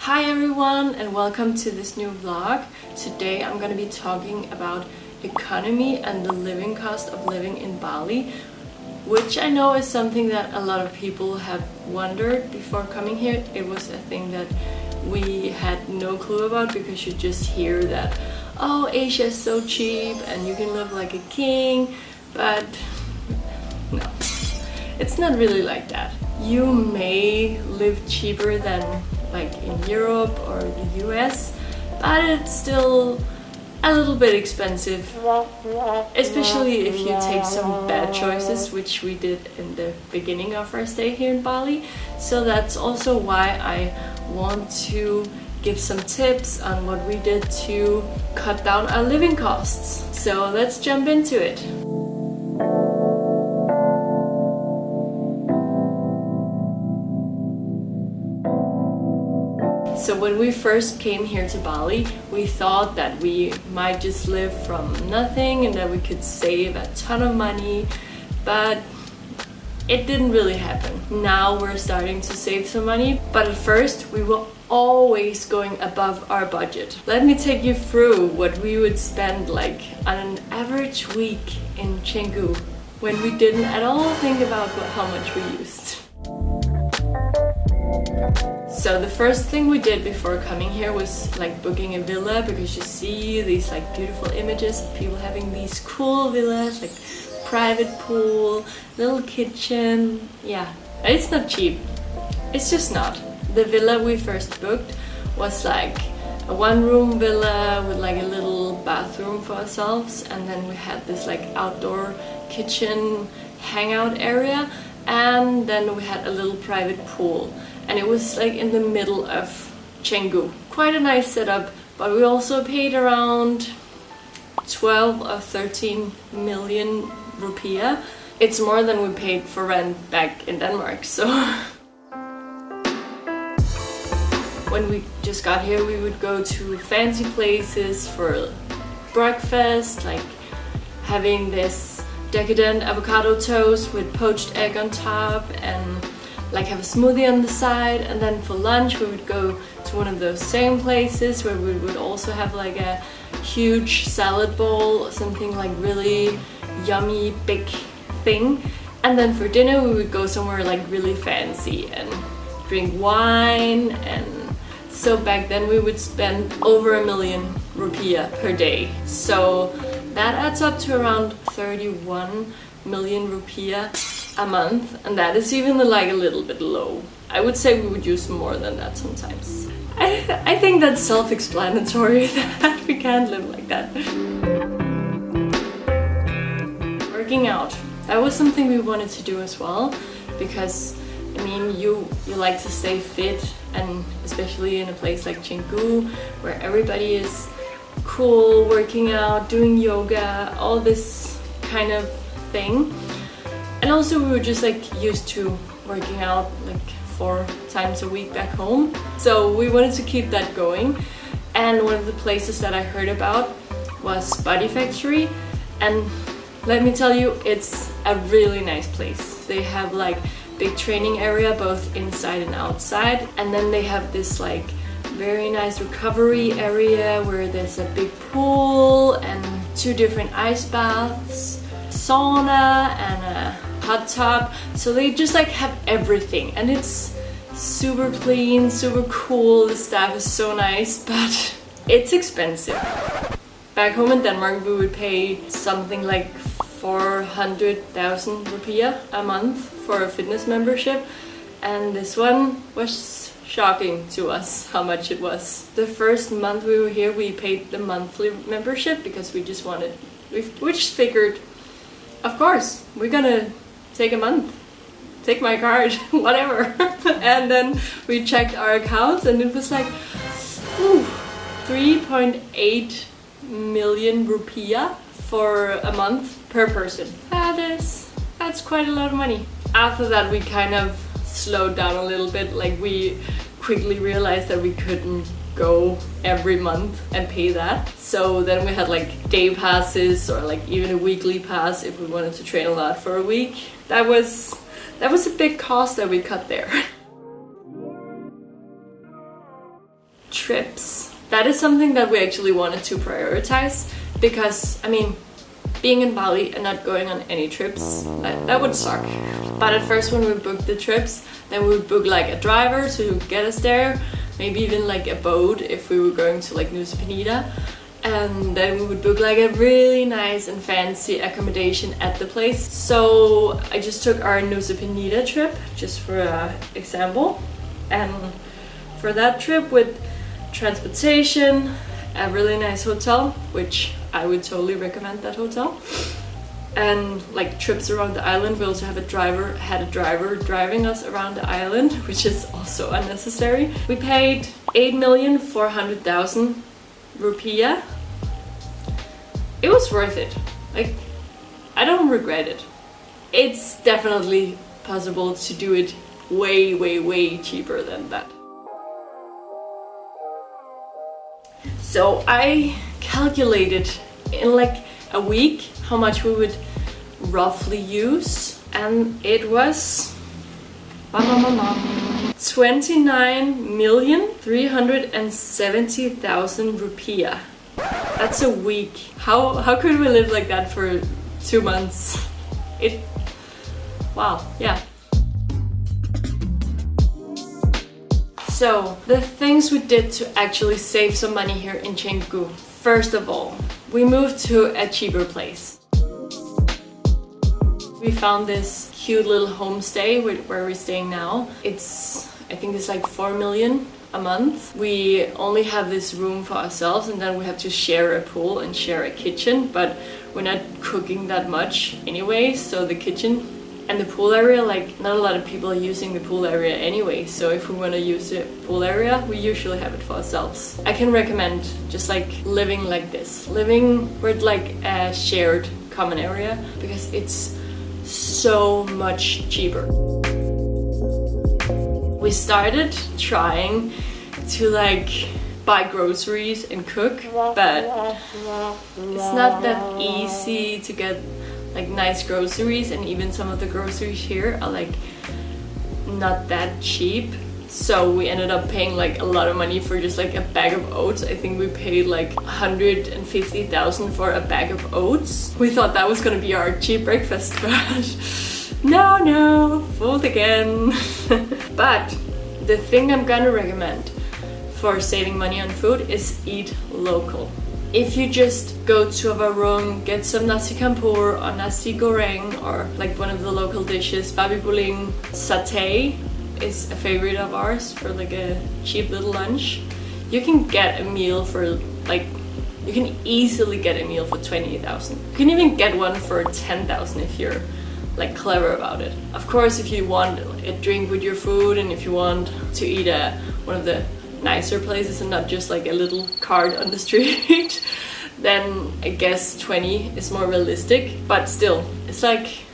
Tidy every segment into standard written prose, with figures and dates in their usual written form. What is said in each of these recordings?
Hi everyone and welcome to this new vlog. Today I'm going to be talking about economy and the living cost of living in Bali, which I know is something that a lot of people have wondered before coming here. It was a thing that we had no clue about because you just hear that, oh, Asia is so cheap and you can live like a king, but no, it's not really like that. You may live cheaper than like in Europe or the US, but it's still a little bit expensive, especially if you take some bad choices, which we did in the beginning of our stay here in Bali. So that's also why I want to give some tips on what we did to cut down our living costs. So let's jump into it. So when we first came here to Bali, we thought that we might just live from nothing and that we could save a ton of money, but it didn't really happen. Now we're starting to save some money, but at first we were always going above our budget. Let me take you through what we would spend like on an average week in Canggu when we didn't at all think about how much we used. So the first thing we did before coming here was like booking a villa, because you see these like beautiful images of people having these cool villas, like private pool, little kitchen. Yeah, it's not cheap. It's just not. The villa we first booked was like a one-room villa with like a little bathroom for ourselves, and then we had this like outdoor kitchen hangout area, and then we had a little private pool. And it was like in the middle of Canggu. Quite a nice setup, but we also paid around 12 or 13 million rupiah. It's more than we paid for rent back in Denmark, so when we just got here, we would go to fancy places for breakfast, like having this decadent avocado toast with poached egg on top, and like have a smoothie on the side. And then for lunch we would go to one of those same places where we would also have like a huge salad bowl or something like really yummy big thing. And then for dinner we would go somewhere like really fancy and drink wine. And so back then we would spend over 1 million rupiah per day, so that adds up to around 31 million rupiah a month, and that is even like a little bit low. I would say we would use more than that sometimes. I think that's self-explanatory that we can't live like that. Working out. That was something we wanted to do as well, because I mean you like to stay fit, and especially in a place like Canggu where everybody is cool, working out, doing yoga, all this kind of thing. And also we were just like used to working out like 4 times a week back home. So we wanted to keep that going. And one of the places that I heard about was Body Factory. And let me tell you, it's a really nice place. They have like big training area both inside and outside. And then they have this like very nice recovery area where there's a big pool and 2 different ice baths, sauna and a hot tub. So they just like have everything, and it's super clean, super cool. The staff is so nice, but it's expensive. Back home in Denmark we would pay something like 400,000 rupiah a month for a fitness membership, and this one was shocking to us how much it was. The first month we were here we paid the monthly membership because we just wanted, we just figured, of course we're gonna take a month, take my card, whatever. And then we checked our accounts and it was like 3.8 million rupiah for a month per person. That's quite a lot of money. After that we kind of slowed down a little bit. Like we quickly realized that we couldn't go every month and pay that. So then we had like day passes or like even a weekly pass if we wanted to train a lot for a week. That was a big cost that we cut there. trips, that is something that we actually wanted to prioritize, because I mean, being in Bali and not going on any trips, that would suck. But at first when we booked the trips, then we would book like a driver to get us there, maybe even like a boat if we were going to like Nusa Penida, and then we would book like a really nice and fancy accommodation at the place. So I just took our Nusa Penida trip just for example, and for that trip with transportation, a really nice hotel, which I would totally recommend that hotel, and like trips around the island. We also had a driver driving us around the island, which is also unnecessary. We paid 8,400,000 rupiah. It was worth it. Like, I don't regret it. It's definitely possible to do it way cheaper than that. So I calculated in like a week how much we would roughly use, and it was 29,370,000 rupiah. That's a week. How could we live like that for 2 months? Wow, yeah. So, the things we did to actually save some money here in Canggu. First of all, we moved to a cheaper place. We found this cute little homestay where we're staying now. I think it's like 4 million a month. We only have this room for ourselves, and then we have to share a pool and share a kitchen, but we're not cooking that much anyway, so the kitchen and the pool area, like not a lot of people are using the pool area anyway, so if we want to use the pool area, we usually have it for ourselves. I can recommend just like living like this, living with like a shared common area, because it's so much cheaper. We started trying to like buy groceries and cook, but it's not that easy to get like nice groceries, and even some of the groceries here are like not that cheap. So we ended up paying like a lot of money for just like a bag of oats. I think we paid like 150,000 for a bag of oats. We thought that was gonna be our cheap breakfast, but no, fooled again. But the thing I'm gonna recommend for saving money on food is eat local. If you just go to a warung, get some nasi campur or nasi goreng, or like one of the local dishes, babi guling, satay is a favorite of ours for like a cheap little lunch. You can get a meal for like, you can easily get a meal for 20,000. You can even get one for 10,000 if you're like clever about it. Of course, if you want a drink with your food, and if you want to eat at one of the nicer places and not just like a little cart on the street, then I guess 20 is more realistic, but still, it's like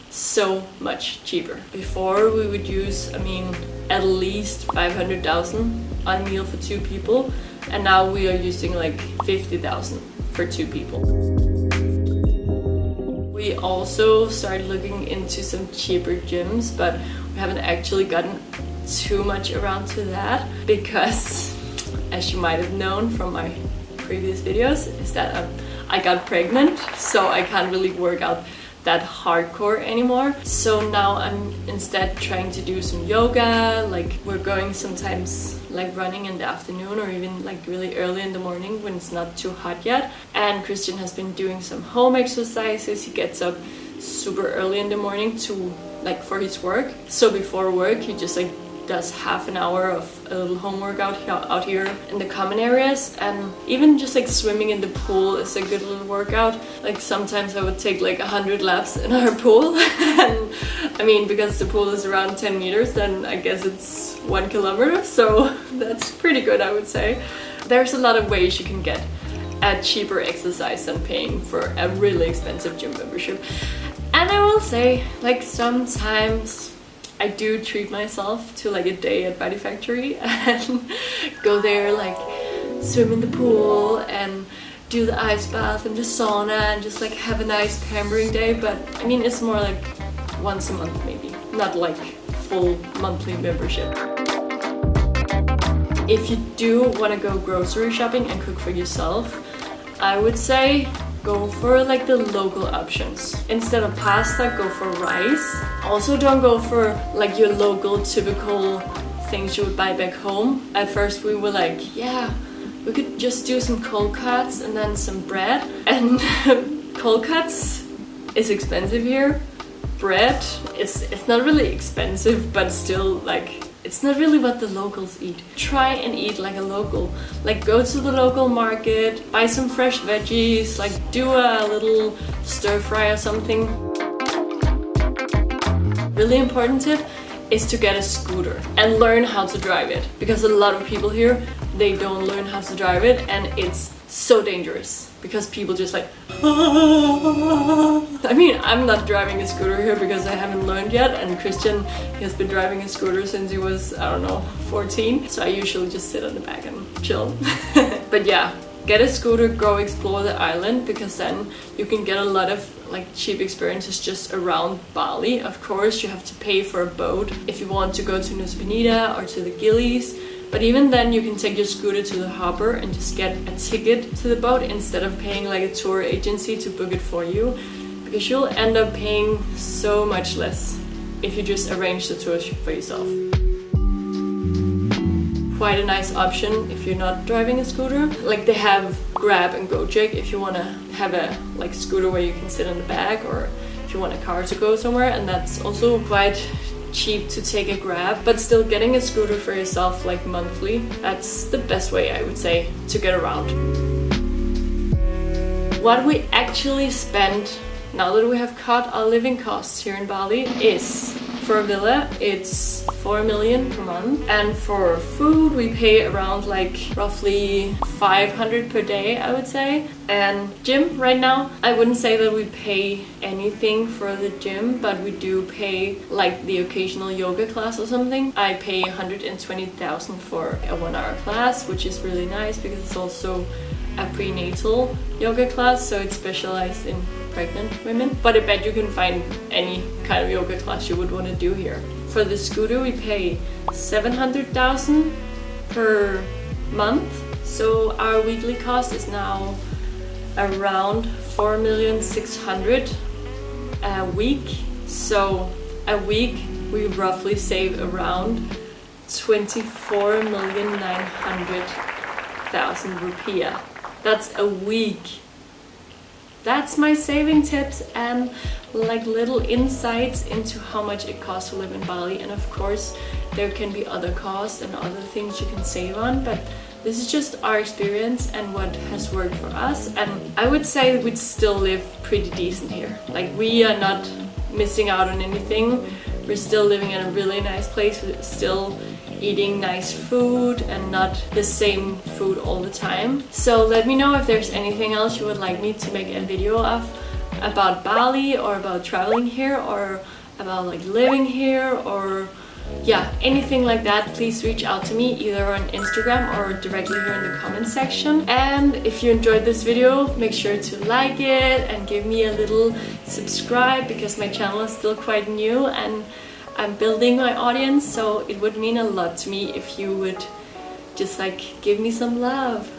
so much cheaper. Before we would use, I mean, at least 500,000 on a meal for 2 people, and now we are using like 50,000 for 2 people. We also started looking into some cheaper gyms, but we haven't actually gotten too much around to that, because as you might have known from my previous videos, is that I got pregnant, so I can't really work out that hardcore anymore. So now I'm instead trying to do some yoga, like we're going sometimes like running in the afternoon, or even like really early in the morning when it's not too hot yet. And Christian has been doing some home exercises. He gets up super early in the morning to like for his work, so before work he just like does half an hour of a little home workout out here in the common areas. And even just like swimming in the pool is a good little workout. Like sometimes I would take like 100 laps in our pool and I mean, because the pool is around 10 meters, then I guess it's 1 kilometer, so that's pretty good, I would say. There's a lot of ways you can get a cheaper exercise than paying for a really expensive gym membership. And I will say, like, sometimes I do treat myself to like a day at Body Factory and go there, like swim in the pool and do the ice bath and the sauna and just like have a nice pampering day. But I mean, it's more like once a month maybe, not like full monthly membership. If you do want to go grocery shopping and cook for yourself, I would say go for like the local options. Instead of pasta, go for rice. Also, don't go for like your local typical things you would buy back home. At first we were like, yeah, we could just do some cold cuts and then some bread. And cold cuts is expensive here. Bread, it's not really expensive, but still like it's not really what the locals eat. Try and eat like a local. Like go to the local market, buy some fresh veggies, like do a little stir fry or something. Really important tip is to get a scooter and learn how to drive it, because a lot of people here, they don't learn how to drive it, and it's so dangerous because people just like I mean, I'm not driving a scooter here because I haven't learned yet, and Christian, he has been driving a scooter since he was, I don't know, 14, so I usually just sit on the back and chill. But yeah, get a scooter, go explore the island, because then you can get a lot of like cheap experiences just around Bali. Of course, you have to pay for a boat if you want to go to Nusa Penida or to the Gillies. But even then, you can take your scooter to the harbor and just get a ticket to the boat instead of paying like a tour agency to book it for you, because you'll end up paying so much less if you just arrange the tour for yourself. Quite a nice option if you're not driving a scooter. Like they have Grab and Gojek if you want to have a like scooter where you can sit on the back, or if you want a car to go somewhere, and that's also quite cheap to take a Grab. But still, getting a scooter for yourself like monthly, that's the best way, I would say, to get around. What we actually spend now that we have cut our living costs here in Bali is, for a villa, it's 4 million per month, and for food we pay around like roughly 500 per day, I would say. And gym right now, I wouldn't say that we pay anything for the gym, but we do pay like the occasional yoga class or something. I pay 120,000 for a 1-hour class, which is really nice because it's also a prenatal yoga class, so it's specialized in pregnant women. But I bet you can find any kind of yoga class you would want to do here. For the scooter we pay 700,000 per month, so our weekly cost is now around 4,600,000 a week. So a week we roughly save around 24,900,000 rupiah. That's a week. That's my saving tips and like little insights into how much it costs to live in Bali. And of course, there can be other costs and other things you can save on, but this is just our experience and what has worked for us. And I would say we'd still live pretty decent here. Like, we are not missing out on anything. We're still living in a really nice place. We're still eating nice food and not the same food all the time. So let me know if there's anything else you would like me to make a video of about Bali, or about traveling here, or about like living here, or yeah, anything like that. Please reach out to me either on Instagram or directly here in the comment section. And if you enjoyed this video, make sure to like it and give me a little subscribe, because my channel is still quite new and I'm building my audience, so it would mean a lot to me if you would just like give me some love.